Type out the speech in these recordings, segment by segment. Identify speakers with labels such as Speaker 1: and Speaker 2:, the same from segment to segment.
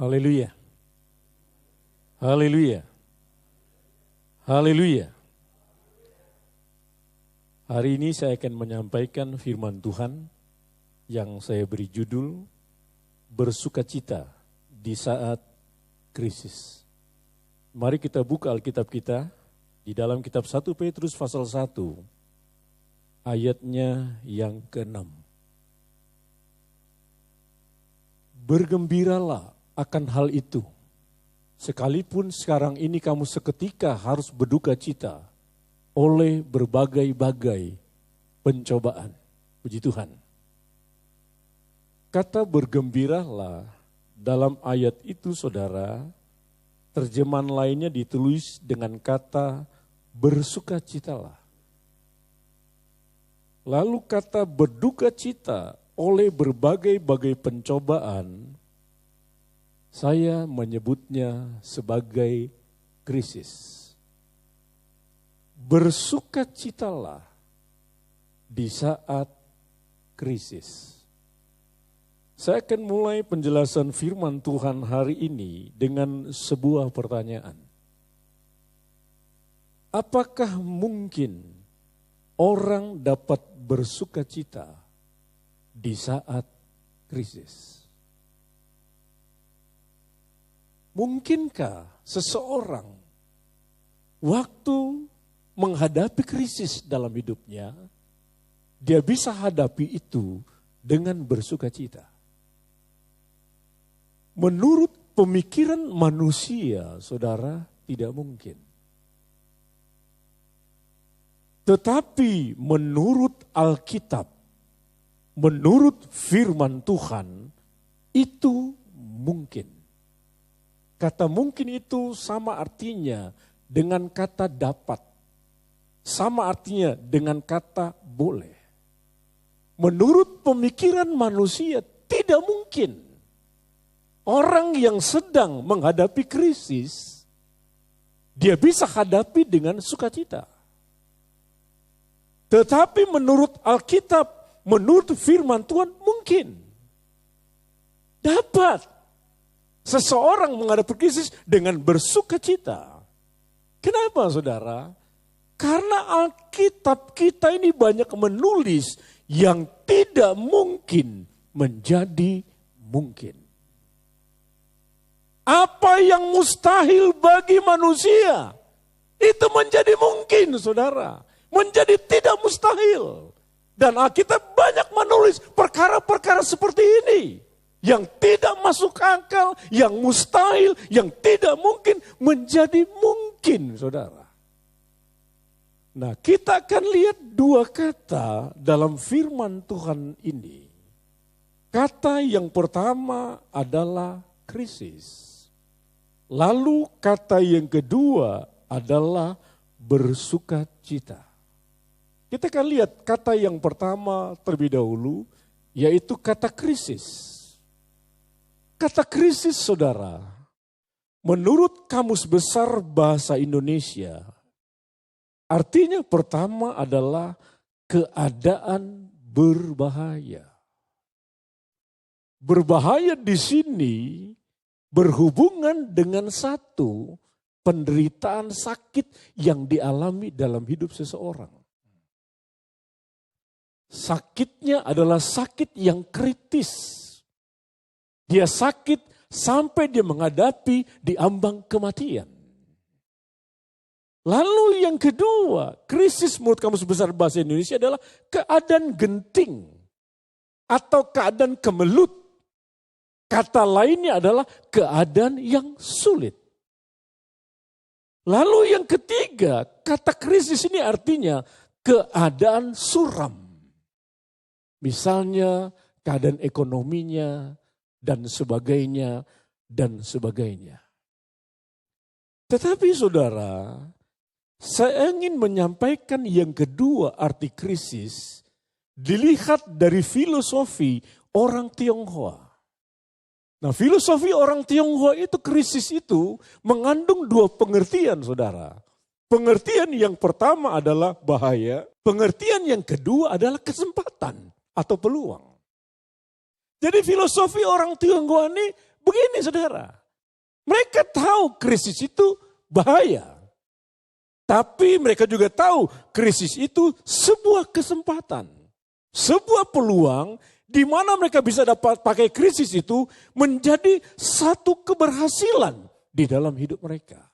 Speaker 1: Haleluya. Haleluya. Haleluya. Hari ini saya akan menyampaikan firman Tuhan yang saya beri judul Bersukacita di saat krisis. Mari kita buka Alkitab kita di dalam kitab 1 Petrus pasal 1 ayatnya yang ke-6. Bergembiralah akan hal itu, sekalipun sekarang ini kamu seketika harus berduka cita oleh berbagai-bagai pencobaan. Puji Tuhan. Kata bergembiralah dalam ayat itu saudara, terjemahan lainnya ditulis dengan kata bersukacitalah. Lalu kata berduka cita oleh berbagai-bagai pencobaan, saya menyebutnya sebagai krisis. Bersukacitalah di saat krisis. Saya akan mulai penjelasan firman Tuhan hari ini dengan sebuah pertanyaan. Apakah mungkin orang dapat bersukacita di saat krisis? Mungkinkah seseorang waktu menghadapi krisis dalam hidupnya, dia bisa hadapi itu dengan bersukacita? Menurut pemikiran manusia, saudara, tidak mungkin. Tetapi menurut Alkitab, menurut firman Tuhan, itu mungkin. Kata mungkin itu sama artinya dengan kata dapat. Sama artinya dengan kata boleh. Menurut pemikiran manusia tidak mungkin orang yang sedang menghadapi krisis, dia bisa hadapi dengan sukacita. Tetapi menurut Alkitab, menurut firman Tuhan mungkin. Dapat seseorang menghadapi krisis dengan bersukacita. Kenapa saudara? Karena Alkitab kita ini banyak menulis yang tidak mungkin menjadi mungkin. Apa yang mustahil bagi manusia, itu menjadi mungkin saudara. Menjadi tidak mustahil. Dan Alkitab banyak menulis perkara-perkara seperti ini. Yang tidak masuk akal, yang mustahil, yang tidak mungkin menjadi mungkin saudara. Nah, kita akan lihat dua kata dalam firman Tuhan ini. Kata yang pertama adalah krisis. Lalu kata yang kedua adalah bersukacita. Kita akan lihat kata yang pertama terlebih dahulu, yaitu kata krisis. Kata krisis saudara, menurut Kamus Besar Bahasa Indonesia, artinya pertama adalah keadaan berbahaya. Berbahaya di sini berhubungan dengan satu penderitaan sakit yang dialami dalam hidup seseorang. Sakitnya adalah sakit yang kritis. Dia sakit sampai dia menghadapi di ambang kematian. Lalu yang kedua, krisis menurut Kamus Besar Bahasa Indonesia adalah keadaan genting atau keadaan kemelut. Kata lainnya adalah keadaan yang sulit. Lalu yang ketiga, kata krisis ini artinya keadaan suram. Misalnya keadaan ekonominya dan sebagainya dan sebagainya. Tetapi saudara, saya ingin menyampaikan yang kedua arti krisis dilihat dari filosofi orang Tionghoa. Nah, filosofi orang Tionghoa itu krisis itu mengandung dua pengertian saudara. Pengertian yang pertama adalah bahaya, pengertian yang kedua adalah kesempatan atau peluang. Jadi filosofi orang Tionghoa ini begini saudara. Mereka tahu krisis itu bahaya. Tapi mereka juga tahu krisis itu sebuah kesempatan. Sebuah peluang di mana mereka bisa dapat pakai krisis itu menjadi satu keberhasilan di dalam hidup mereka.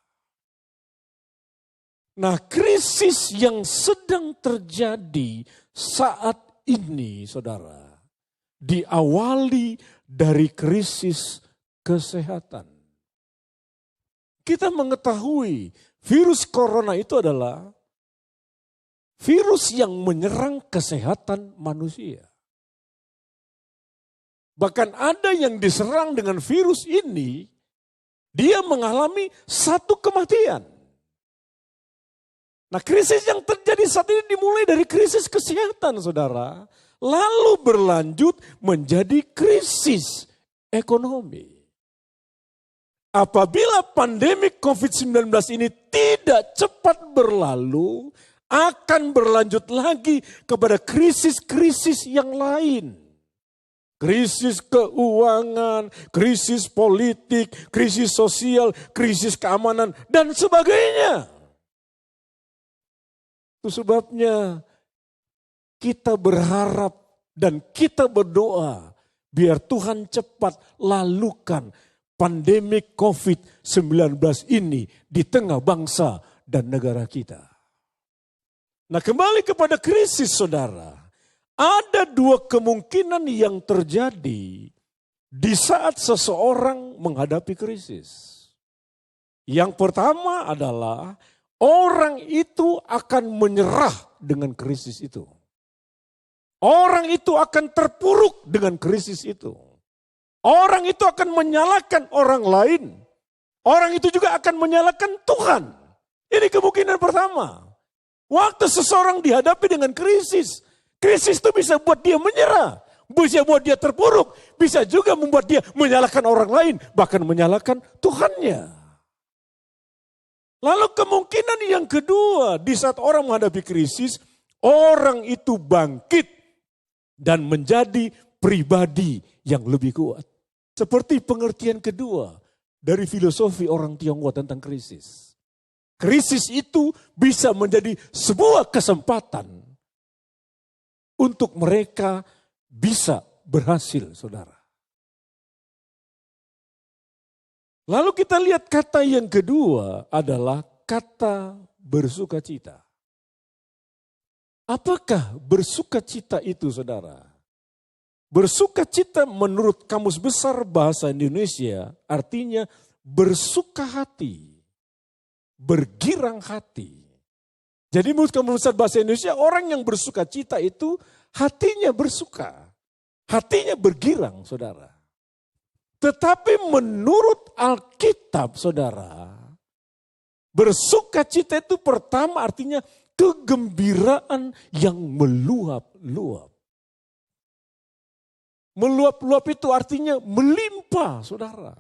Speaker 1: Nah, krisis yang sedang terjadi saat ini, saudara, diawali dari krisis kesehatan. Kita mengetahui virus corona itu adalah virus yang menyerang kesehatan manusia. Bahkan ada yang diserang dengan virus ini, dia mengalami satu kematian. Nah, krisis yang terjadi saat ini dimulai dari krisis kesehatan, saudara. Lalu berlanjut menjadi krisis ekonomi. Apabila pandemi COVID-19 ini tidak cepat berlalu, akan berlanjut lagi kepada krisis-krisis yang lain. Krisis keuangan, krisis politik, krisis sosial, krisis keamanan, dan sebagainya. Itu sebabnya kita berharap dan kita berdoa biar Tuhan cepat lalukan pandemi COVID-19 ini di tengah bangsa dan negara kita. Nah, kembali kepada krisis, saudara. Ada dua kemungkinan yang terjadi di saat seseorang menghadapi krisis. Yang pertama adalah orang itu akan menyerah dengan krisis itu. Orang itu akan terpuruk dengan krisis itu. Orang itu akan menyalahkan orang lain. Orang itu juga akan menyalahkan Tuhan. Ini kemungkinan pertama. Waktu seseorang dihadapi dengan krisis, krisis itu bisa buat dia menyerah. Bisa buat dia terpuruk. Bisa juga membuat dia menyalahkan orang lain. Bahkan menyalahkan Tuhannya. Lalu kemungkinan yang kedua, di saat orang menghadapi krisis, orang itu bangkit dan menjadi pribadi yang lebih kuat. Seperti pengertian kedua dari filosofi orang Tionghoa tentang krisis. Krisis itu bisa menjadi sebuah kesempatan untuk mereka bisa berhasil, saudara. Lalu kita lihat kata yang kedua adalah kata bersukacita. Apakah bersukacita itu, saudara? Bersukacita menurut Kamus Besar Bahasa Indonesia artinya bersuka hati, bergirang hati. Jadi menurut Kamus Besar Bahasa Indonesia orang yang bersukacita itu hatinya bersuka, hatinya bergirang, saudara. Tetapi menurut Alkitab, saudara, bersukacita itu pertama artinya kegembiraan yang meluap-luap. Meluap-luap itu artinya melimpah, saudara.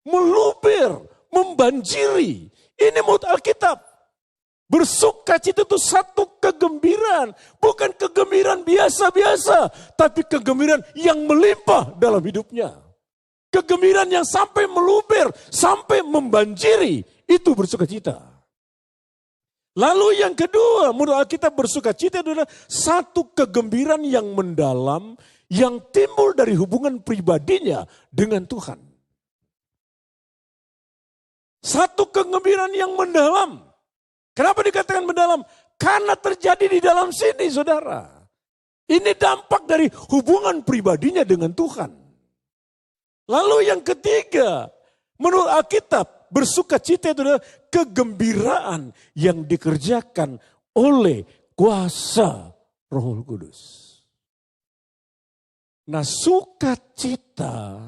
Speaker 1: Meluber, membanjiri. Ini menurut Alkitab. Bersukacita itu satu kegembiraan. Bukan kegembiraan biasa-biasa. Tapi kegembiraan yang melimpah dalam hidupnya. Kegembiraan yang sampai meluber, sampai membanjiri, itu bersukacita. Lalu yang kedua, menurut Alkitab bersukacita adalah satu kegembiraan yang mendalam, yang timbul dari hubungan pribadinya dengan Tuhan. Satu kegembiraan yang mendalam. Kenapa dikatakan mendalam? Karena terjadi di dalam sini, saudara. Ini dampak dari hubungan pribadinya dengan Tuhan. Lalu yang ketiga, menurut Alkitab, bersukacita itu adalah kegembiraan yang dikerjakan oleh kuasa Roh Kudus. Nah, sukacita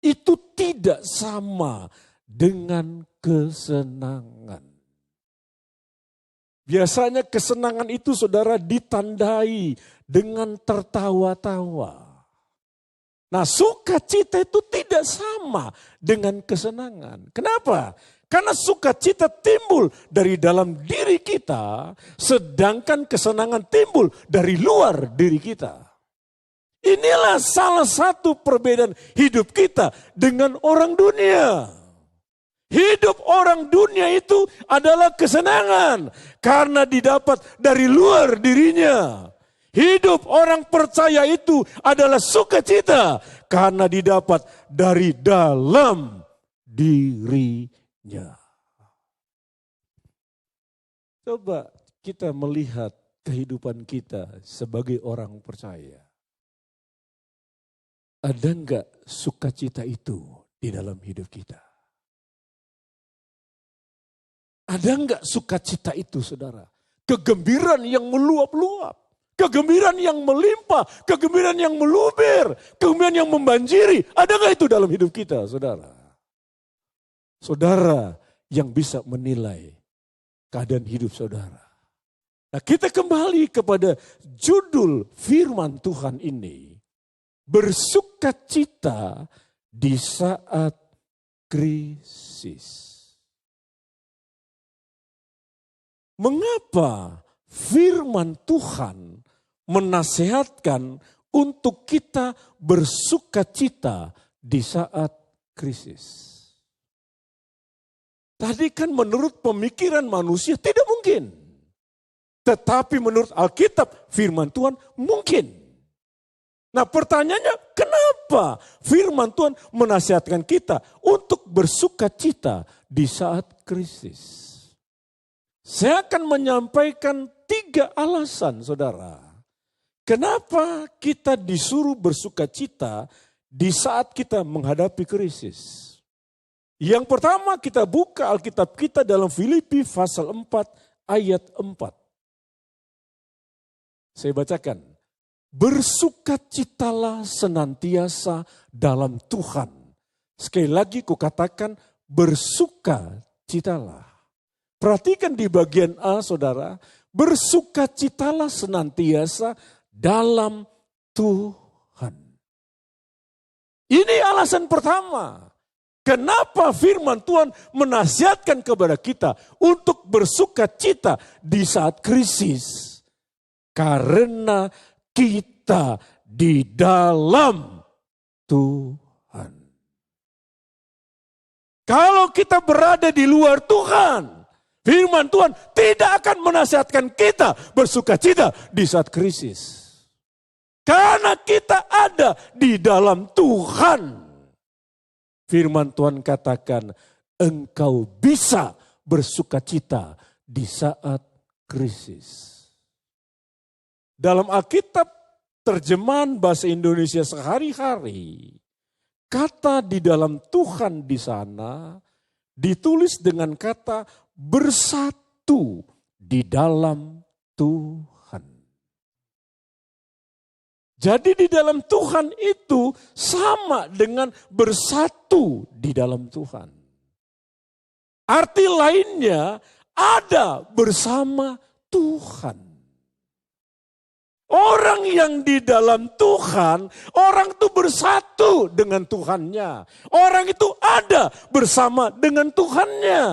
Speaker 1: itu tidak sama dengan kesenangan. Biasanya kesenangan itu, saudara, ditandai dengan tertawa-tawa. Nah, sukacita itu tidak sama dengan kesenangan. Kenapa? Karena sukacita timbul dari dalam diri kita, sedangkan kesenangan timbul dari luar diri kita. Inilah salah satu perbedaan hidup kita dengan orang dunia. Hidup orang dunia itu adalah kesenangan karena didapat dari luar dirinya. Hidup orang percaya itu adalah sukacita karena didapat dari dalam dirinya. Coba kita melihat kehidupan kita sebagai orang percaya. Ada enggak sukacita itu di dalam hidup kita? Ada enggak sukacita itu, saudara? Kegembiraan yang meluap-luap, kegembiraan yang melimpah, kegembiraan yang meluber, kegembiraan yang membanjiri. Ada enggak itu dalam hidup kita, saudara? Saudara yang bisa menilai keadaan hidup saudara. Nah, kita kembali kepada judul firman Tuhan ini. Bersukacita di saat krisis. Mengapa firman Tuhan menasihatkan untuk kita bersukacita di saat krisis? Tadi kan menurut pemikiran manusia tidak mungkin. Tetapi menurut Alkitab firman Tuhan mungkin. Nah pertanyaannya, kenapa firman Tuhan menasihatkan kita untuk bersukacita di saat krisis? Saya akan menyampaikan 3 alasan, saudara. Kenapa kita disuruh bersukacita di saat kita menghadapi krisis? Yang pertama, kita buka Alkitab kita dalam Filipi pasal 4 ayat 4. Saya bacakan. Bersukacitalah senantiasa dalam Tuhan. Sekali lagi kukatakan bersukacitalah. Perhatikan di bagian A, saudara. Bersukacitalah senantiasa dalam Tuhan. Ini alasan pertama. Kenapa firman Tuhan menasihatkan kepada kita untuk bersukacita di saat krisis? Karena kita di dalam Tuhan. Kalau kita berada di luar Tuhan, firman Tuhan tidak akan menasihatkan kita bersukacita di saat krisis. Karena kita ada di dalam Tuhan. Firman Tuhan katakan, engkau bisa bersukacita di saat krisis. Dalam Alkitab terjemahan bahasa Indonesia sehari-hari, kata di dalam Tuhan di sana ditulis dengan kata bersatu di dalam Tuhan. Jadi di dalam Tuhan itu sama dengan bersatu di dalam Tuhan. Arti lainnya ada bersama Tuhan. Orang yang di dalam Tuhan, orang itu bersatu dengan Tuhannya. Orang itu ada bersama dengan Tuhannya.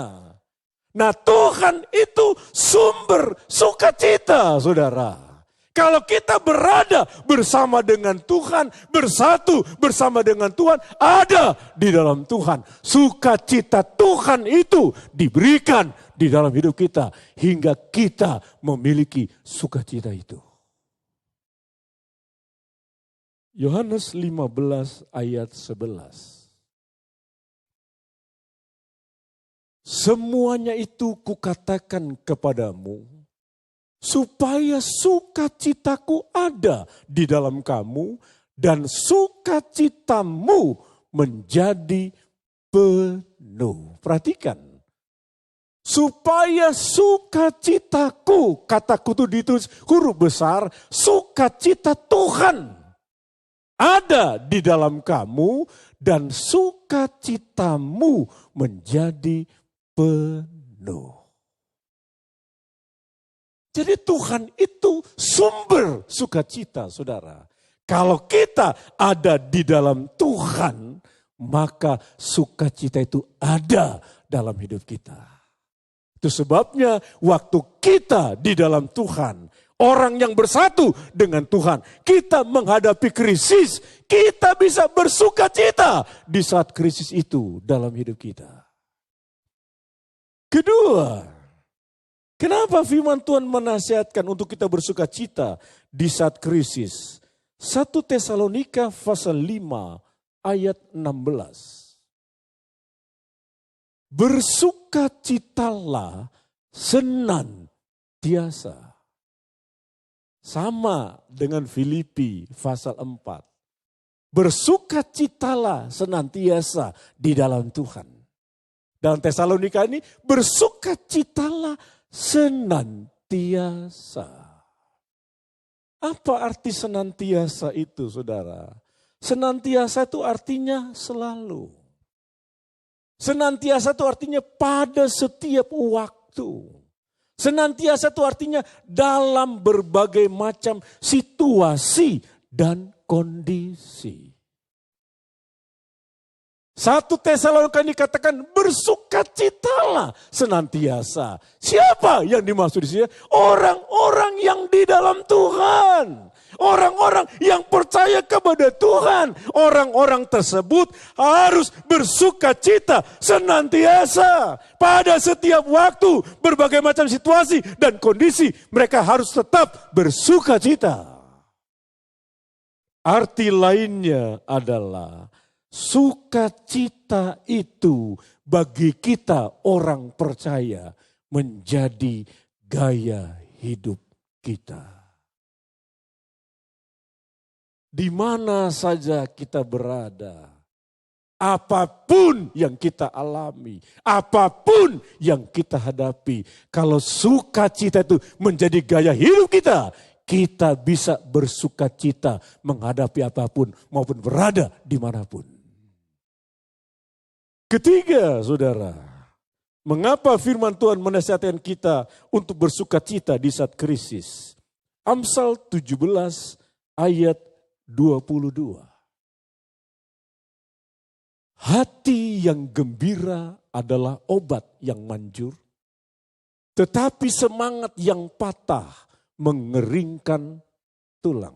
Speaker 1: Nah Tuhan itu sumber sukacita, saudara. Kalau kita berada bersama dengan Tuhan, bersatu bersama dengan Tuhan, ada di dalam Tuhan. Sukacita Tuhan itu diberikan di dalam hidup kita hingga kita memiliki sukacita itu. Yohanes 15 ayat 11. Semuanya itu kukatakan kepadamu, supaya sukacitaku ada di dalam kamu, dan sukacitamu menjadi penuh. Perhatikan. Supaya sukacitaku, kataku itu ditulis huruf besar, sukacita Tuhan ada di dalam kamu dan sukacitamu menjadi penuh. Jadi Tuhan itu sumber sukacita, saudara. Kalau kita ada di dalam Tuhan, maka sukacita itu ada dalam hidup kita. Itu sebabnya waktu kita di dalam Tuhan, Orang yang bersatu dengan Tuhan. Kita menghadapi krisis, kita bisa bersuka cita di saat krisis itu dalam hidup kita. Kedua, kenapa firman Tuhan menasihatkan untuk kita bersuka cita di saat krisis? 1 Tesalonika pasal 5 ayat 16. Bersukacitalah senantiasa. Sama dengan Filipi pasal 4. Bersukacitalah senantiasa di dalam Tuhan. Dalam Tesalonika ini bersukacitalah senantiasa. Apa arti senantiasa itu, saudara? Senantiasa itu artinya selalu. Senantiasa itu artinya pada setiap waktu. Senantiasa itu artinya dalam berbagai macam situasi dan kondisi. 1 Tesalonika dikatakan bersukacitalah senantiasa. Siapa yang dimaksud di sini? Orang-orang yang di dalam Tuhan. Orang-orang yang percaya kepada Tuhan. Orang-orang tersebut harus bersukacita senantiasa. Pada setiap waktu, berbagai macam situasi dan kondisi, mereka harus tetap bersukacita. Arti lainnya adalah sukacita itu bagi kita orang percaya menjadi gaya hidup kita. Di mana saja kita berada, apapun yang kita alami, apapun yang kita hadapi, kalau sukacita itu menjadi gaya hidup kita, kita bisa bersukacita menghadapi apapun maupun berada dimanapun. Ketiga, saudara, mengapa firman Tuhan menasihatkan kita untuk bersukacita di saat krisis? Amsal 17 ayat 22. Hati yang gembira adalah obat yang manjur, tetapi semangat yang patah mengeringkan tulang.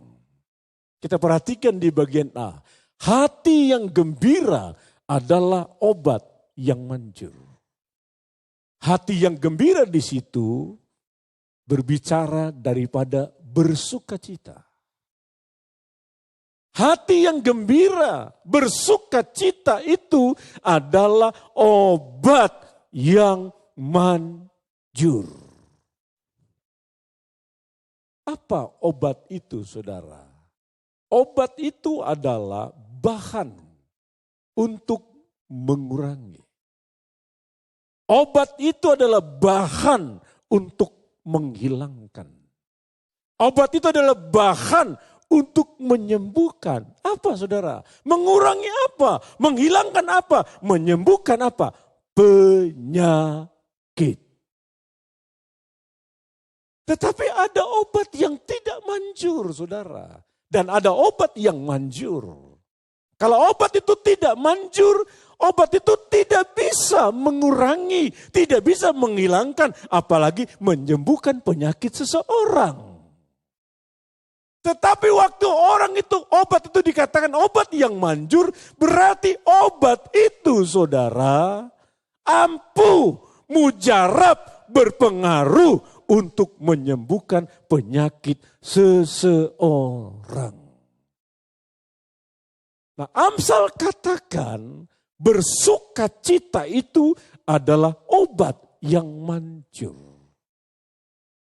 Speaker 1: Kita perhatikan di bagian A. Hati yang gembira adalah obat yang manjur. Hati yang gembira di situ berbicara daripada bersukacita. Hati yang gembira, bersukacita itu adalah obat yang manjur. Apa obat itu, saudara? Obat itu adalah bahan untuk mengurangi. Obat itu adalah bahan untuk menghilangkan. Obat itu adalah bahan untuk menyembuhkan. Apa, saudara? Mengurangi apa? Menghilangkan apa? Menyembuhkan apa? Penyakit. Tetapi ada obat yang tidak manjur, saudara. Dan ada obat yang manjur. Kalau obat itu tidak manjur, obat itu tidak bisa mengurangi, tidak bisa menghilangkan, apalagi menyembuhkan penyakit seseorang. Tetapi waktu orang itu, obat itu dikatakan obat yang manjur, berarti obat itu, saudara, ampuh, mujarab, berpengaruh untuk menyembuhkan penyakit seseorang. Nah, Amsal katakan bersukacita itu adalah obat yang manjur.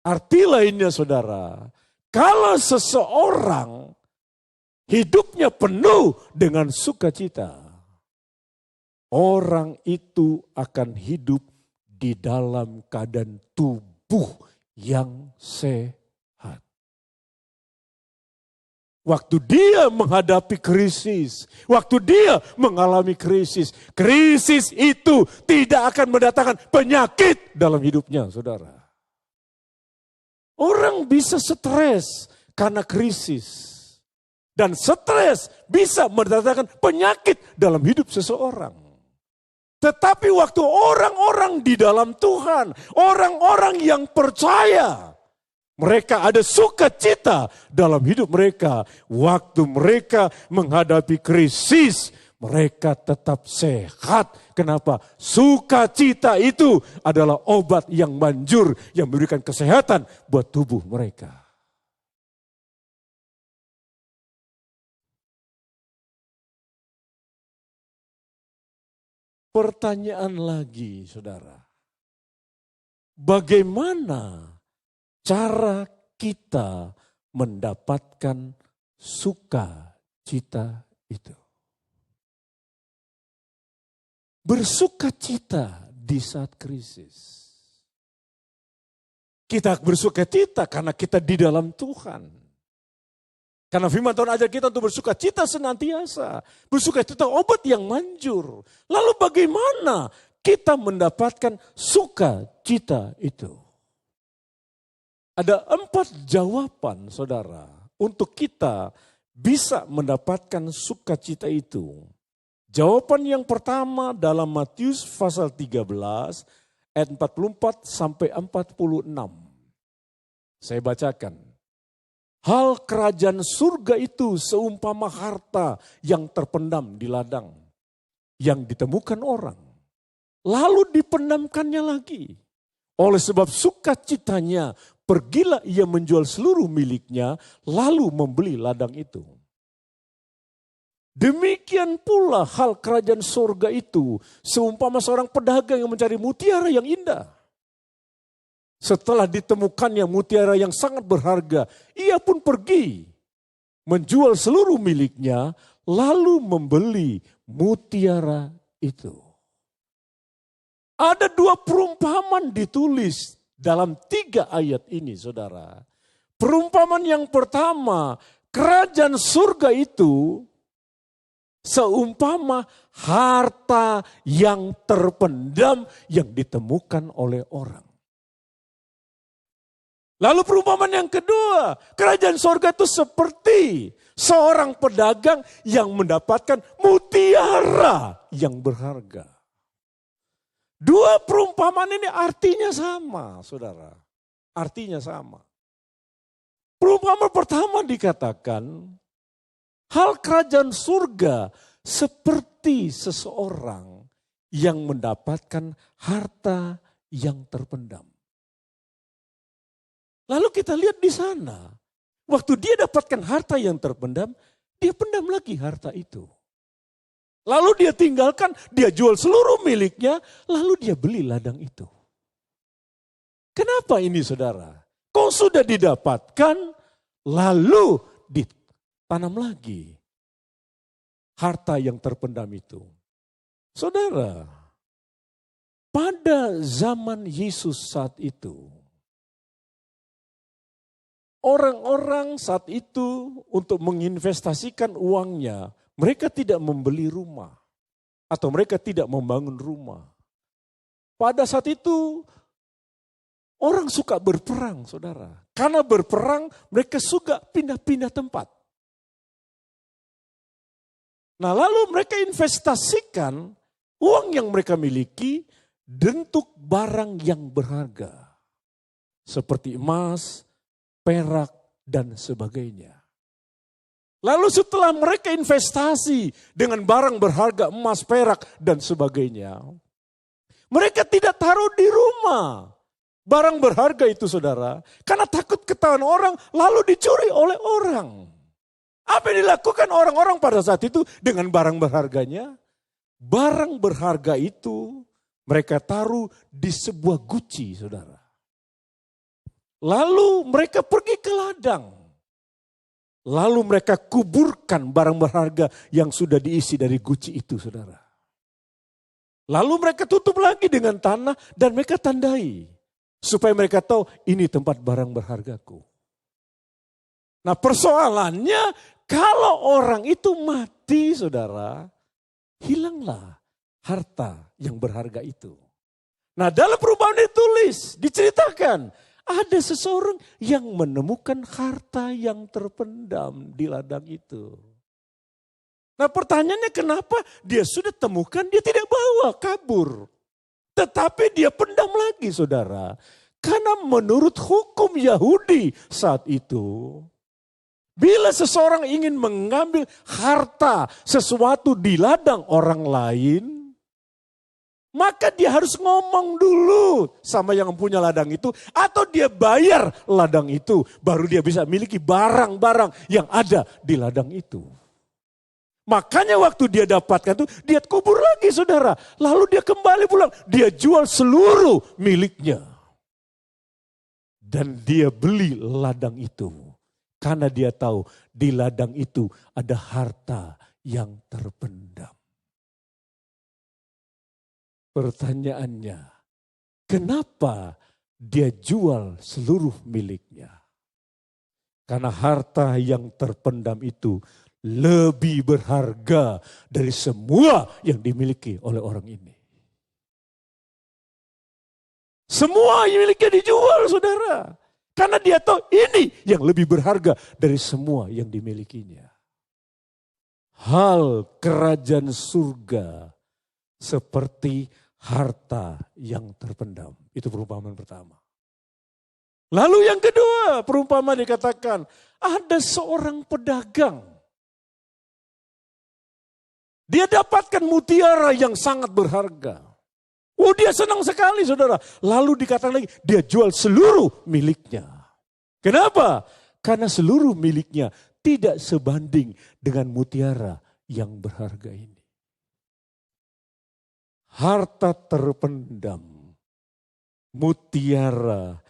Speaker 1: Arti lainnya, saudara, kalau seseorang hidupnya penuh dengan sukacita, orang itu akan hidup di dalam keadaan tubuh yang sehat. Waktu dia menghadapi krisis, waktu dia mengalami krisis, krisis itu tidak akan mendatangkan penyakit dalam hidupnya, saudara. Orang bisa stres karena krisis. Dan stres bisa mendatangkan penyakit dalam hidup seseorang. Tetapi waktu orang-orang di dalam Tuhan, orang-orang yang percaya, Mereka ada sukacita dalam hidup mereka. Waktu mereka menghadapi krisis, mereka tetap sehat. Kenapa? Sukacita itu adalah obat yang manjur, yang memberikan kesehatan buat tubuh mereka. Pertanyaan lagi, saudara. Bagaimana cara kita mendapatkan sukacita itu? Bersukacita di saat krisis. Kita bersukacita karena kita di dalam Tuhan. Karena firman Tuhan ajar kita untuk bersukacita senantiasa. Bersukacita obat yang manjur. Lalu bagaimana kita mendapatkan sukacita itu? Ada 4 jawaban, saudara, untuk kita bisa mendapatkan sukacita itu. Jawaban yang pertama dalam Matius pasal 13 ayat 44 sampai 46. Saya bacakan. Hal kerajaan surga itu seumpama harta yang terpendam di ladang, yang ditemukan orang, lalu dipendamkannya lagi. Oleh sebab sukacitanya, pergilah ia menjual seluruh miliknya, lalu membeli ladang itu. Demikian pula hal kerajaan surga itu, seumpama seorang pedagang yang mencari mutiara yang indah. Setelah ditemukannya mutiara yang sangat berharga, ia pun pergi menjual seluruh miliknya, lalu membeli mutiara itu. Ada 2 perumpamaan ditulis dalam 3 ayat ini, saudara. Perumpamaan yang pertama, kerajaan surga itu seumpama harta yang terpendam yang ditemukan oleh orang. Lalu perumpamaan yang kedua, kerajaan surga itu seperti seorang pedagang yang mendapatkan mutiara yang berharga. 2 perumpamaan ini artinya sama, saudara. Artinya sama. Perumpamaan pertama dikatakan, hal kerajaan surga seperti seseorang yang mendapatkan harta yang terpendam. Lalu kita lihat di sana, waktu dia dapatkan harta yang terpendam, dia pendam lagi harta itu. Lalu dia tinggalkan, dia jual seluruh miliknya, lalu dia beli ladang itu. Kenapa ini, saudara? Kau sudah didapatkan, lalu ditanam lagi harta yang terpendam itu. Saudara, pada zaman Yesus saat itu, orang-orang saat itu untuk menginvestasikan uangnya, mereka tidak membeli rumah atau mereka tidak membangun rumah. Pada saat itu orang suka berperang, saudara. Karena berperang mereka suka pindah-pindah tempat. Nah, lalu mereka investasikan uang yang mereka miliki untuk barang yang berharga. Seperti emas, perak, dan sebagainya. Lalu setelah mereka investasi dengan barang berharga, emas, perak, dan sebagainya. Mereka tidak taruh di rumah barang berharga itu, saudara. Karena takut ketahuan orang, lalu dicuri oleh orang. Apa yang dilakukan orang-orang pada saat itu dengan barang berharganya? Barang berharga itu mereka taruh di sebuah guci, saudara. Lalu mereka pergi ke ladang. Lalu mereka kuburkan barang berharga yang sudah diisi dari guci itu, saudara. Lalu mereka tutup lagi dengan tanah dan mereka tandai. Supaya mereka tahu ini tempat barang berhargaku. Nah, persoalannya kalau orang itu mati, saudara, hilanglah harta yang berharga itu. Nah, dalam perumpamaan ditulis, diceritakan, ada seseorang yang menemukan harta yang terpendam di ladang itu. Nah, pertanyaannya kenapa dia sudah temukan, dia tidak bawa kabur. Tetapi dia pendam lagi, saudara. Karena menurut hukum Yahudi saat itu, bila seseorang ingin mengambil harta sesuatu di ladang orang lain, maka dia harus ngomong dulu sama yang punya ladang itu, atau dia bayar ladang itu, baru dia bisa miliki barang-barang yang ada di ladang itu. Makanya waktu dia dapatkan itu, dia kubur lagi saudara. Lalu dia kembali pulang, dia jual seluruh miliknya. Dan dia beli ladang itu. Karena dia tahu di ladang itu ada harta yang terpendam. Pertanyaannya, kenapa dia jual seluruh miliknya? Karena harta yang terpendam itu lebih berharga dari semua yang dimiliki oleh orang ini. Semua yang miliknya dijual saudara. Karena dia tahu ini yang lebih berharga dari semua yang dimilikinya. Hal kerajaan surga seperti harta yang terpendam. Itu perumpamaan pertama. Lalu yang kedua, perumpamaan dikatakan ada seorang pedagang. Dia dapatkan mutiara yang sangat berharga. Oh, dia senang sekali saudara. Lalu dikatakan lagi dia jual seluruh miliknya. Kenapa? Karena seluruh miliknya tidak sebanding dengan mutiara yang berharga ini. Harta terpendam, mutiara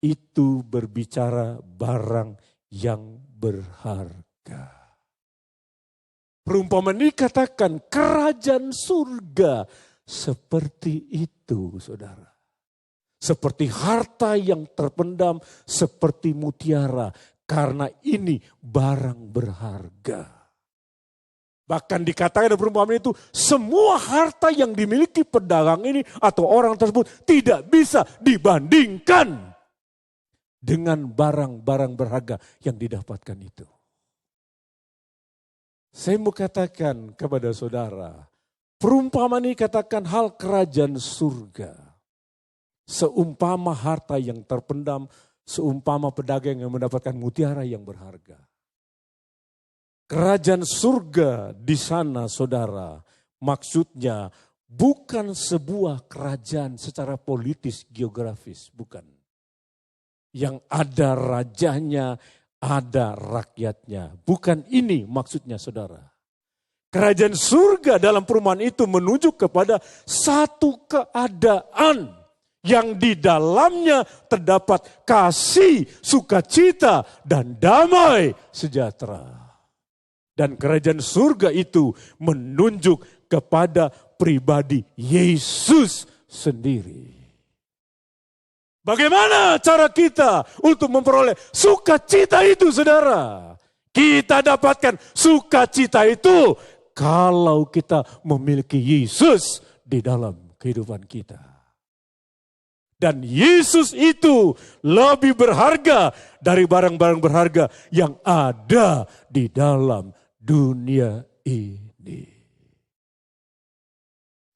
Speaker 1: itu berbicara barang yang berharga. Perumpamaan ini katakan kerajaan surga seperti itu saudara. Seperti harta yang terpendam, seperti mutiara. Karena ini barang berharga. Bahkan dikatakan dalam perumpamaan itu, semua harta yang dimiliki pedagang ini atau orang tersebut tidak bisa dibandingkan dengan barang-barang berharga yang didapatkan itu. Saya mau katakan kepada saudara, perumpamaan ini katakan hal kerajaan surga. Seumpama harta yang terpendam, seumpama pedagang yang mendapatkan mutiara yang berharga. Kerajaan surga di sana saudara, maksudnya bukan sebuah kerajaan secara politis geografis, bukan. Yang ada rajanya, ada rakyatnya. Bukan ini maksudnya saudara. Kerajaan surga dalam perumpamaan itu menunjuk kepada satu keadaan yang di dalamnya terdapat kasih, sukacita, dan damai sejahtera. Dan kerajaan surga itu menunjuk kepada pribadi Yesus sendiri. Bagaimana cara kita untuk memperoleh sukacita itu saudara? Kita dapatkan sukacita itu kalau kita memiliki Yesus di dalam kehidupan kita. Dan Yesus itu lebih berharga dari barang-barang berharga yang ada di dalam dunia ini.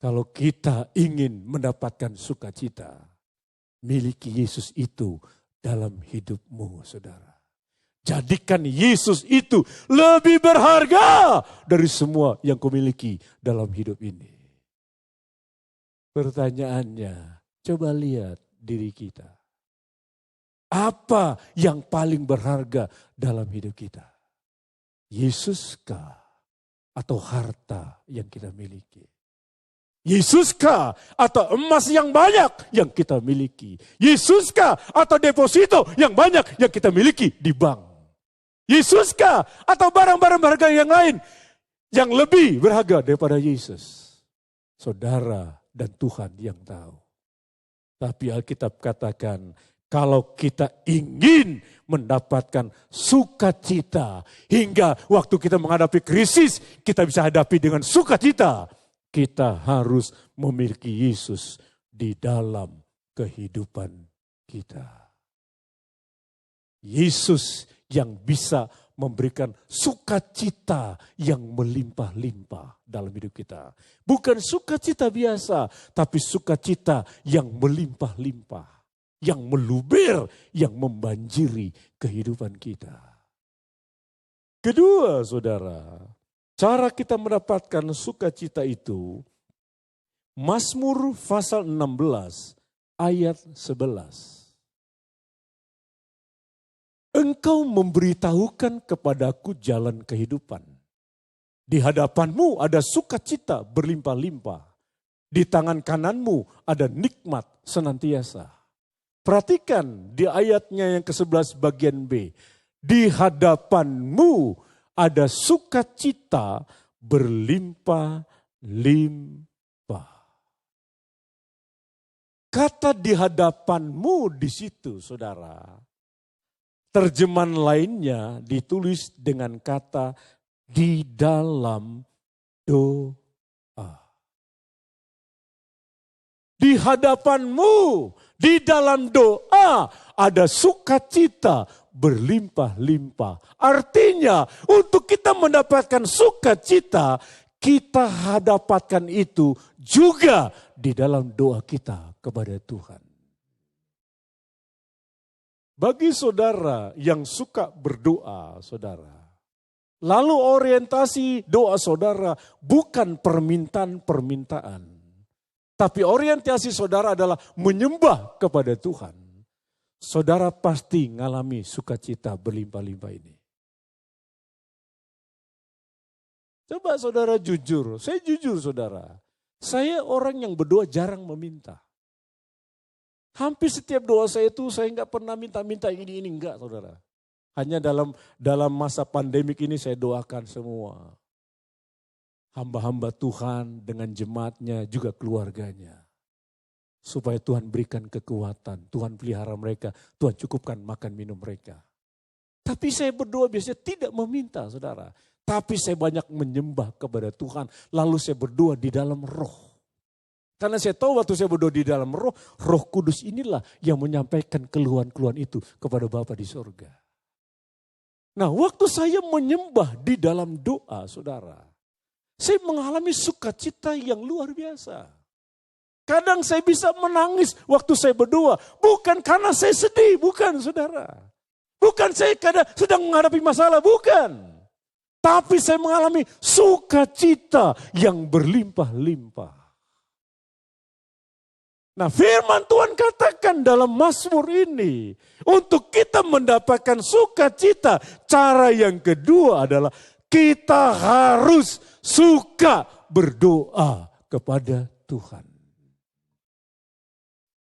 Speaker 1: Kalau kita ingin mendapatkan sukacita, miliki Yesus itu dalam hidupmu, saudara. Jadikan Yesus itu lebih berharga dari semua yang kau miliki dalam hidup ini. Pertanyaannya, coba lihat diri kita. Apa yang paling berharga dalam hidup kita? Yesuskah atau harta yang kita miliki? Yesuskah atau emas yang banyak yang kita miliki? Yesuskah atau deposito yang banyak yang kita miliki di bank? Yesuskah atau barang-barang berharga yang lain yang lebih berharga daripada Yesus? Saudara dan Tuhan yang tahu. Tapi Alkitab katakan, kalau kita ingin mendapatkan sukacita hingga waktu kita menghadapi krisis, kita bisa hadapi dengan sukacita. Kita harus memiliki Yesus di dalam kehidupan kita. Yesus yang bisa memberikan sukacita yang melimpah-limpah dalam hidup kita. Bukan sukacita biasa, tapi sukacita yang melimpah-limpah. yang meluber, yang membanjiri kehidupan kita. Kedua, saudara, cara kita mendapatkan sukacita itu, Mazmur pasal 16 ayat 11. Engkau memberitahukan kepadaku jalan kehidupan. Di hadapanmu ada sukacita berlimpah-limpah. Di tangan kananmu ada nikmat senantiasa. Perhatikan di ayatnya yang ke-11 bagian B. Di hadapanmu ada sukacita berlimpah-limpah. Kata di hadapanmu di situ, saudara. Terjemahan lainnya ditulis dengan kata di dalam doa. Di hadapanmu, di dalam doa ada sukacita berlimpah-limpah. Artinya untuk kita mendapatkan sukacita, kita dapatkan itu juga di dalam doa kita kepada Tuhan. Bagi saudara yang suka berdoa, saudara, lalu orientasi doa saudara bukan permintaan-permintaan, tapi orientasi saudara adalah menyembah kepada Tuhan. Saudara pasti mengalami sukacita berlimpah-limpah ini. Coba saudara jujur, saya jujur saudara. Saya orang yang berdoa jarang meminta. Hampir setiap doa saya itu saya nggak pernah minta-minta ini enggak saudara. Hanya dalam masa pandemik ini saya doakan semua. Hamba-hamba Tuhan dengan jemaatnya juga keluarganya. Supaya Tuhan berikan kekuatan, Tuhan pelihara mereka, Tuhan cukupkan makan minum mereka. Tapi saya berdoa biasanya tidak meminta saudara. Tapi saya banyak menyembah kepada Tuhan, lalu saya berdoa di dalam roh. Karena saya tahu waktu saya berdoa di dalam roh, Roh Kudus inilah yang menyampaikan keluhan-keluhan itu kepada Bapa di sorga. Nah waktu saya menyembah di dalam doa saudara, saya mengalami sukacita yang luar biasa. Kadang saya bisa menangis waktu saya berdoa, bukan karena saya sedih, bukan saudara. Bukan saya kadang sedang menghadapi masalah, bukan. Tapi saya mengalami sukacita yang berlimpah-limpah. Nah firman Tuhan katakan dalam Mazmur ini, untuk kita mendapatkan sukacita, cara yang kedua adalah kita harus suka berdoa kepada Tuhan.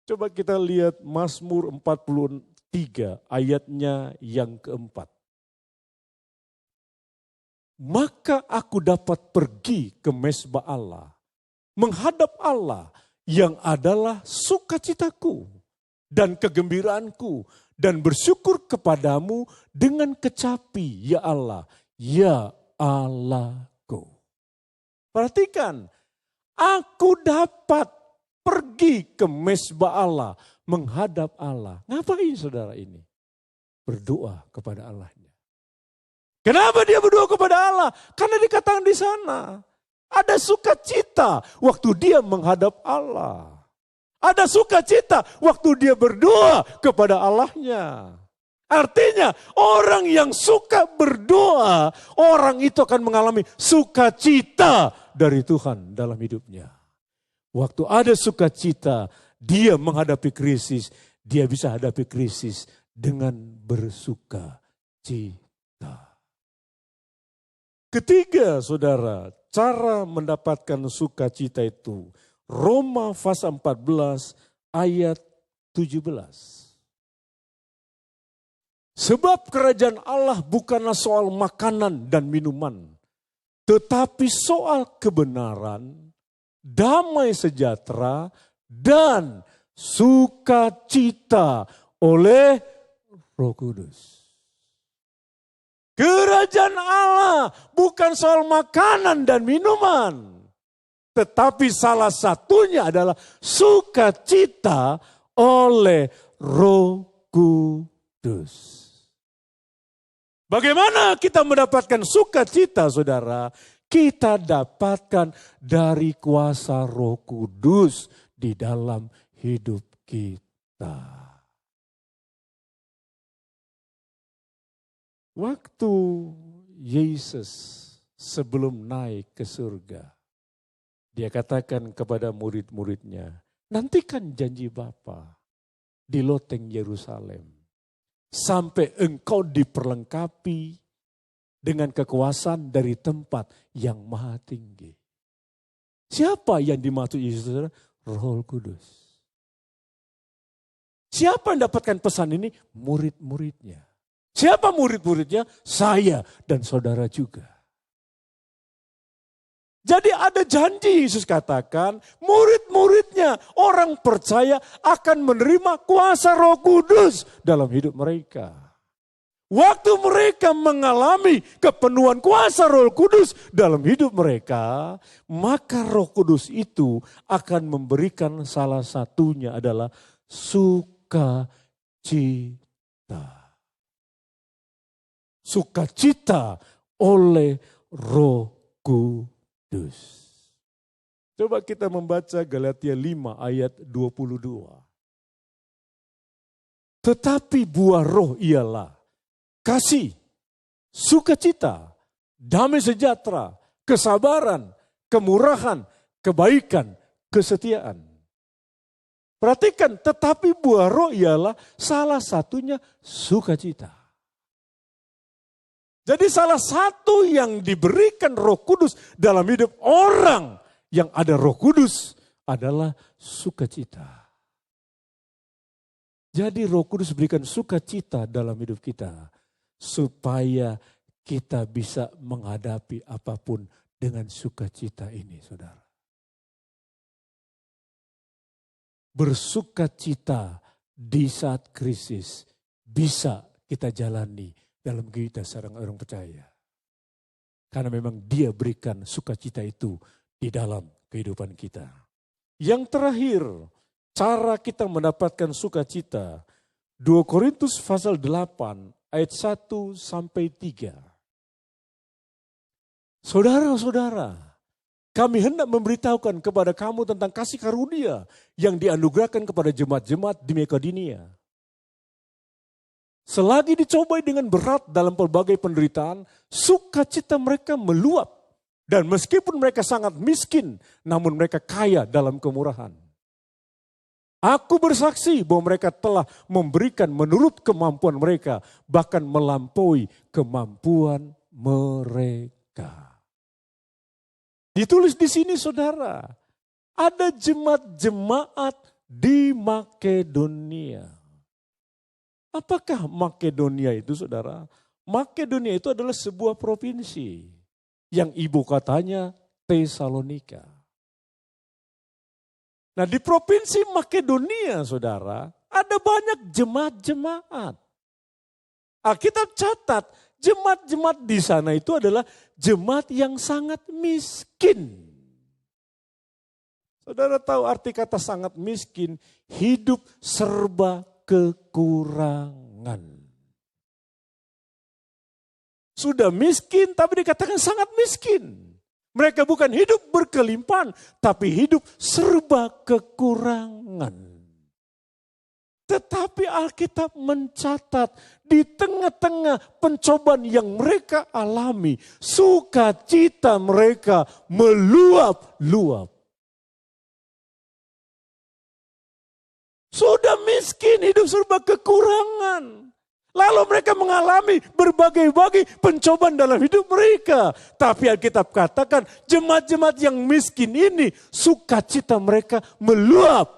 Speaker 1: Coba kita lihat Mazmur 43 ayatnya yang keempat. Maka aku dapat pergi ke mezbah Allah, menghadap Allah, yang adalah sukacitaku dan kegembiraanku, dan bersyukur kepadamu dengan kecapi, ya Allah, ya Allahku. Perhatikan, aku dapat pergi ke mezbah Allah, menghadap Allah. Ngapain saudara ini? Berdoa kepada Allahnya. Kenapa dia berdoa kepada Allah? Karena dikatakan di sana. Ada sukacita waktu dia menghadap Allah. Ada sukacita waktu dia berdoa kepada Allahnya. Artinya orang yang suka berdoa, orang itu akan mengalami sukacita dari Tuhan dalam hidupnya. Waktu ada sukacita, dia menghadapi krisis, dia bisa hadapi krisis dengan bersukacita. Ketiga saudara, cara mendapatkan sukacita itu, Roma pasal 14 ayat 17. Sebab kerajaan Allah bukanlah soal makanan dan minuman, tetapi soal kebenaran, damai sejahtera, dan sukacita oleh Roh Kudus. Kerajaan Allah bukan soal makanan dan minuman. Tetapi salah satunya adalah sukacita oleh Roh Kudus. Bagaimana kita mendapatkan sukacita saudara? Kita dapatkan dari kuasa Roh Kudus di dalam hidup kita. Waktu Yesus sebelum naik ke surga, dia katakan kepada murid-muridnya, nantikan janji Bapa di loteng Yerusalem. Sampai engkau diperlengkapi dengan kekuasaan dari tempat yang maha tinggi. Siapa yang dimaksud Yesus? Roh Kudus. Siapa yang dapatkan pesan ini? Murid-muridnya. Siapa murid-muridnya? Saya dan saudara juga. Jadi ada janji Yesus katakan, murid-muridnya, orang percaya akan menerima kuasa Roh Kudus dalam hidup mereka. Waktu mereka mengalami kepenuhan kuasa Roh Kudus dalam hidup mereka, maka Roh Kudus itu akan memberikan salah satunya adalah sukacita. Sukacita oleh Roh Kudus. Coba kita membaca Galatia 5 ayat 22. Tetapi buah roh ialah kasih, sukacita, damai sejahtera, kesabaran, kemurahan, kebaikan, kesetiaan. Perhatikan, tetapi buah roh ialah salah satunya sukacita. Jadi salah satu yang diberikan Roh Kudus dalam hidup orang yang ada Roh Kudus adalah sukacita. Jadi Roh Kudus berikan sukacita dalam hidup kita supaya kita bisa menghadapi apapun dengan sukacita ini, saudara. Bersukacita di saat krisis bisa kita jalani dalam kita seorang orang percaya. Karena memang dia berikan sukacita itu di dalam kehidupan kita. Yang terakhir, cara kita mendapatkan sukacita. 2 Korintus pasal 8 ayat 1 sampai 3. Saudara-saudara, kami hendak memberitahukan kepada kamu tentang kasih karunia yang dianugerahkan kepada jemaat-jemaat di Makedonia. Selagi dicobai dengan berat dalam pelbagai penderitaan, sukacita mereka meluap. Dan meskipun mereka sangat miskin, namun mereka kaya dalam kemurahan. Aku bersaksi bahwa mereka telah memberikan menurut kemampuan mereka, bahkan melampaui kemampuan mereka. Ditulis di sini saudara, ada jemaat-jemaat di Makedonia. Apakah Makedonia itu saudara? Makedonia itu adalah sebuah provinsi yang ibu katanya Tesalonika. Nah di provinsi Makedonia saudara ada banyak jemaat-jemaat. Alkitab catat jemaat-jemaat di sana itu adalah jemaat yang sangat miskin. Saudara tahu arti kata sangat miskin? Hidup serba kekurangan. Sudah miskin tapi dikatakan sangat miskin. Mereka bukan hidup berkelimpahan tapi hidup serba kekurangan. Tetapi Alkitab mencatat di tengah-tengah pencobaan yang mereka alami, sukacita mereka meluap-luap. Sudah miskin, hidup serba kekurangan. Lalu mereka mengalami berbagai-bagai pencobaan dalam hidup mereka. Tapi Alkitab katakan jemaat-jemaat yang miskin ini sukacita mereka meluap.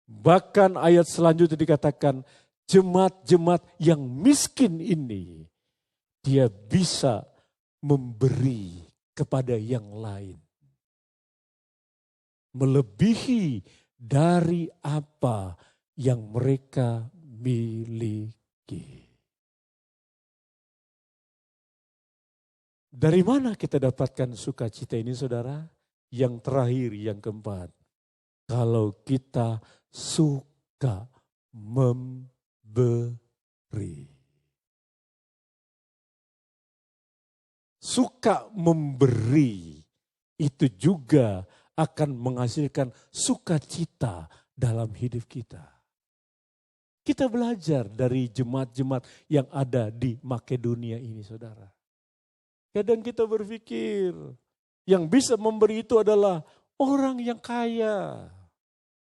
Speaker 1: Bahkan ayat selanjutnya dikatakan jemaat-jemaat yang miskin ini dia bisa memberi kepada yang lain. Melebihi dari apa yang mereka miliki. Dari mana kita dapatkan sukacita ini saudara? Yang terakhir, yang keempat. Kalau kita suka memberi. Suka memberi itu juga akan menghasilkan sukacita dalam hidup kita. Kita belajar dari jemaat-jemaat yang ada di Makedonia ini, saudara. Kadang kita berpikir yang bisa memberi itu adalah orang yang kaya,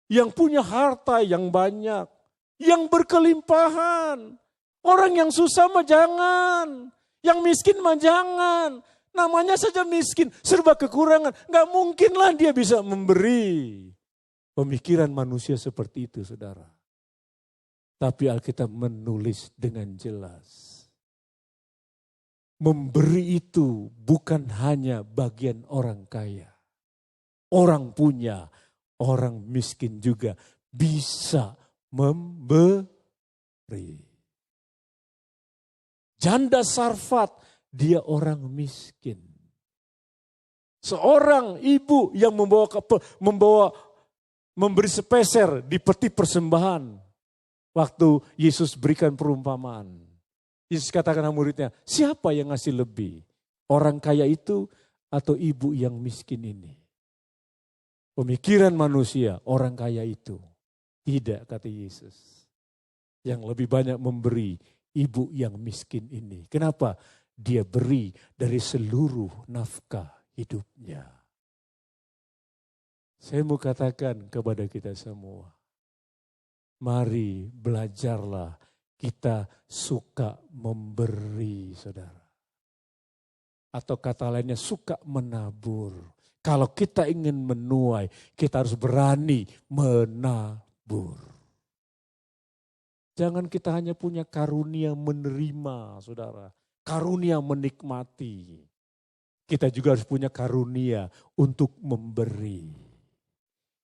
Speaker 1: yang punya harta yang banyak, yang berkelimpahan. Orang yang susah mah jangan, yang miskin mah jangan. Namanya saja miskin, serba kekurangan. Gak mungkinlah dia bisa memberi. Pemikiran manusia seperti itu, saudara. Tapi Alkitab menulis dengan jelas. Memberi itu bukan hanya bagian orang kaya. Orang punya, orang miskin juga bisa memberi. Janda Sarfat, dia orang miskin. Seorang ibu yang memberi sepeser di peti persembahan. Waktu Yesus berikan perumpamaan. Yesus katakan sama muridnya, siapa yang ngasih lebih? Orang kaya itu atau ibu yang miskin ini? Pemikiran manusia, orang kaya itu. Tidak, kata Yesus. Yang lebih banyak memberi ibu yang miskin ini. Kenapa? Dia beri dari seluruh nafkah hidupnya. Saya mau katakan kepada kita semua. Mari belajarlah kita suka memberi, saudara. Atau kata lainnya suka menabur. Kalau kita ingin menuai, kita harus berani menabur. Jangan kita hanya punya karunia menerima, saudara. Karunia menikmati. Kita juga harus punya karunia untuk memberi.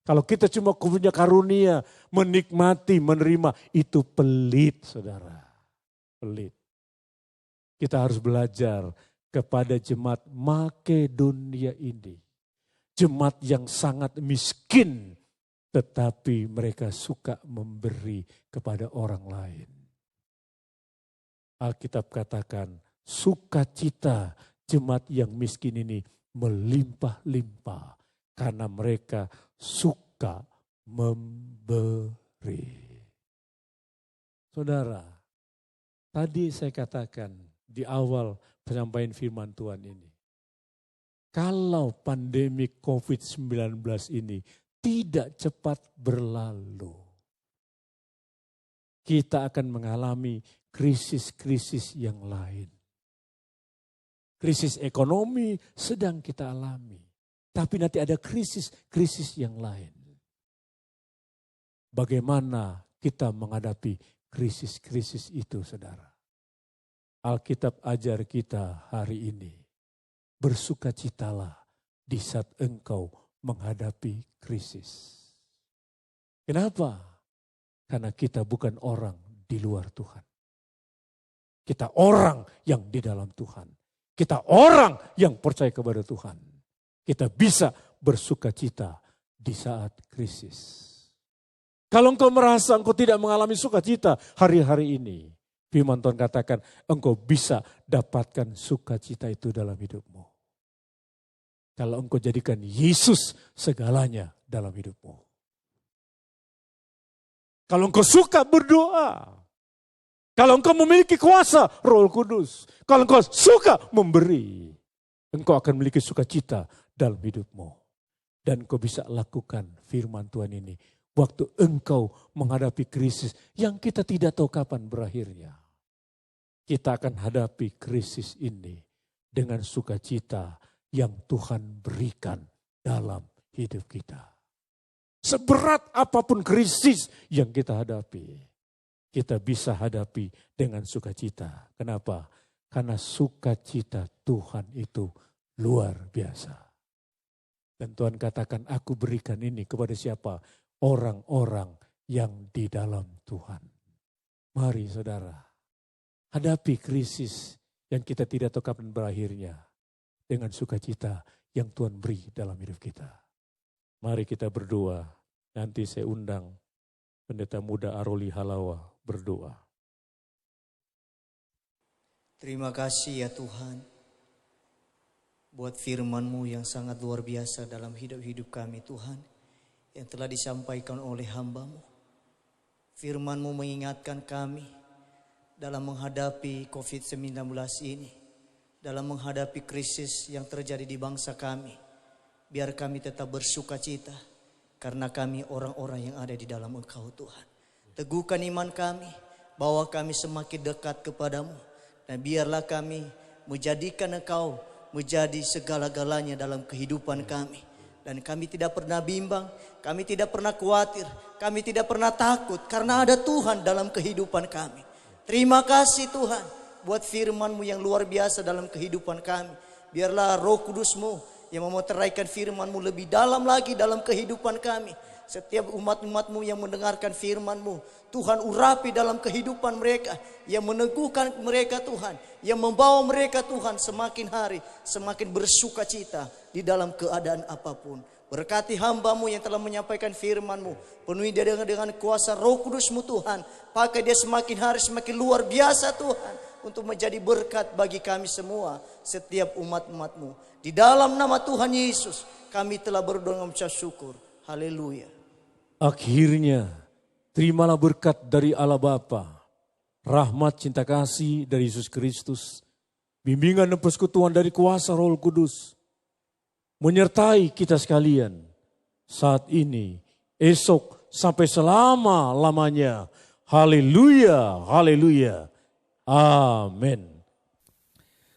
Speaker 1: Kalau kita cuma punya karunia, menikmati, menerima, itu pelit, saudara. Pelit. Kita harus belajar kepada jemaat Makedonia ini. Jemaat yang sangat miskin, tetapi mereka suka memberi kepada orang lain. Alkitab katakan, sukacita jemaat yang miskin ini melimpah-limpah. Karena mereka suka memberi. Saudara, tadi saya katakan di awal penyampaian firman Tuhan ini. Kalau pandemi COVID-19 ini tidak cepat berlalu, kita akan mengalami krisis-krisis yang lain. Krisis ekonomi sedang kita alami. Tapi nanti ada krisis-krisis yang lain. Bagaimana kita menghadapi krisis-krisis itu, saudara? Alkitab ajar kita hari ini. Bersukacitalah di saat engkau menghadapi krisis. Kenapa? Karena kita bukan orang di luar Tuhan. Kita orang yang di dalam Tuhan. Kita orang yang percaya kepada Tuhan. Kita bisa bersukacita di saat krisis. Kalau engkau merasa engkau tidak mengalami sukacita hari-hari ini, firman Tuhan katakan engkau bisa dapatkan sukacita itu dalam hidupmu. Kalau engkau jadikan Yesus segalanya dalam hidupmu. Kalau engkau suka berdoa, kalau engkau memiliki kuasa Roh Kudus, kalau engkau suka memberi, engkau akan memiliki sukacita dalam hidupmu. Dan kau bisa lakukan firman Tuhan ini. Waktu engkau menghadapi krisis yang kita tidak tahu kapan berakhirnya. Kita akan hadapi krisis ini dengan sukacita yang Tuhan berikan dalam hidup kita. Seberat apapun krisis yang kita hadapi, kita bisa hadapi dengan sukacita. Kenapa? Karena sukacita Tuhan itu luar biasa. Dan Tuhan katakan, aku berikan ini kepada siapa? Orang-orang yang di dalam Tuhan. Mari saudara, hadapi krisis yang kita tidak tahu kapan berakhirnya. Dengan sukacita yang Tuhan beri dalam hidup kita. Mari kita berdoa. Nanti saya undang Pendeta Muda Aroli Halawa berdoa.
Speaker 2: Terima kasih ya Tuhan. Buat firman-Mu yang sangat luar biasa dalam hidup-hidup kami Tuhan. Yang telah disampaikan oleh hamba-Mu. Firman-Mu mengingatkan kami dalam menghadapi COVID-19 ini, dalam menghadapi krisis yang terjadi di bangsa kami. Biar kami tetap bersuka cita karena kami orang-orang yang ada di dalam Engkau Tuhan. Teguhkan iman kami, bahwa kami semakin dekat kepadamu. Dan biarlah kami menjadikan Engkau menjadi segala-galanya dalam kehidupan kami. Dan kami tidak pernah bimbang, kami tidak pernah khawatir, kami tidak pernah takut karena ada Tuhan dalam kehidupan kami. Terima kasih Tuhan buat firman-Mu yang luar biasa dalam kehidupan kami. Biarlah Roh Kudus-Mu yang memeteraikan firman-Mu lebih dalam lagi dalam kehidupan kami. Setiap umat-umat-Mu yang mendengarkan firman-Mu, Tuhan urapi dalam kehidupan mereka, yang meneguhkan mereka Tuhan, yang membawa mereka Tuhan semakin hari semakin bersuka cita di dalam keadaan apapun. Berkati hamba-Mu yang telah menyampaikan firman-Mu, penuhi dia dengan kuasa Roh Kudus-Mu Tuhan, pakai dia semakin hari semakin luar biasa Tuhan, untuk menjadi berkat bagi kami semua, setiap umat-umat-Mu. Di dalam nama Tuhan Yesus kami telah berdoa dengan mengucap syukur. Haleluya.
Speaker 1: Akhirnya terimalah berkat dari Allah Bapa, rahmat cinta kasih dari Yesus Kristus, bimbingan dan persekutuan dari kuasa Roh Kudus, menyertai kita sekalian saat ini, esok, sampai selama-lamanya. Haleluya, haleluya, amin.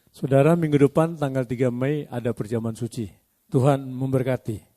Speaker 1: Saudara, minggu depan tanggal 3 Mei ada perjamuan suci. Tuhan memberkati.